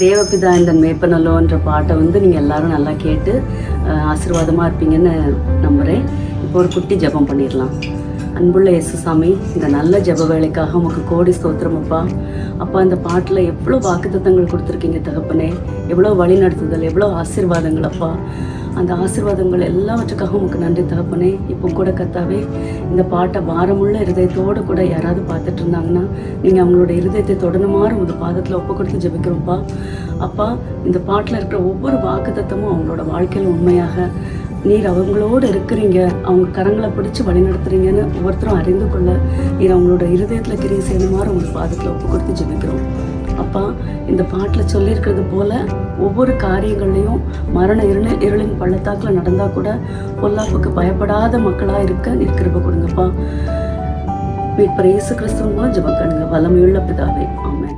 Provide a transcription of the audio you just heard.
தேவபிதா இந்த மேப்பனலோன்ற பாட்டை நீங்கள் எல்லாரும் நல்லா கேட்டு ஆசீர்வாதமாக இருப்பீங்கன்னு நம்புகிறேன். இப்போ ஒரு குட்டி ஜெபம் பண்ணிடலாம். அன்புள்ள இயேசு சாமி, இந்த நல்ல ஜெப வேலைக்காக உமக்கு கோடி ஸ்தோத்திரம் அப்பா. அப்பா, இந்த பாட்டில் எவ்வளோ வாக்குத்தத்தங்கள் கொடுத்துருக்கீங்க தகப்பனே, எவ்வளோ வழி நடத்துதல், எவ்வளோ ஆசீர்வாதங்கள் அப்பா. அந்த ஆசீர்வாதங்கள் எல்லாவற்றுக்காக உமக்கு நன்றி தகப்பனே. இப்போ கூட கர்த்தாவே, இந்த பாட்டை பாரமுள்ள இருதயத்தோடு கூட யாராவது பார்த்துட்டு இருந்தாங்கன்னா நீங்கள் அவங்களோட இருதயத்தை தொடணுமாறு உங்கள் பாதத்தில் ஒப்பு கொடுத்து ஜெபிக்கிறோம்ப்பா. அப்பா, இந்த பாட்டில் இருக்கிற ஒவ்வொரு வாக்குத்தத்தமும் அவங்களோட வாழ்க்கையில் உண்மையாக நீர் அவங்களோடு இருக்கிறீங்க, அவங்க கரங்களை பிடிச்சி வழி நடத்துறீங்கன்னு ஒவ்வொருத்தரும் அறிந்து கொள்ள நீர் அவங்களோட இருதயத்தில் கிரியை செய்யணுமாறு உங்கள் பாதத்தில் ஒப்பு கொடுத்து ஜெபிக்கிறோம். அப்பா, இந்த பாட்டில் சொல்லியிருக்கிறது போல ஒவ்வொரு காரியங்கள்லையும் மரண இருளின் பள்ளத்தாக்கில் நடந்தால் கூட பொல்லாப்புக்கு பயப்படாத மக்களாக இருக்க நீர் கிருபை கொடுங்கப்பா. மீட்பர் இயேசு கிறிஸ்துவின் மூலம் ஜெபம் பண்ணுங்க. வல்லமையுள்ள பிதாவே, ஆமென்.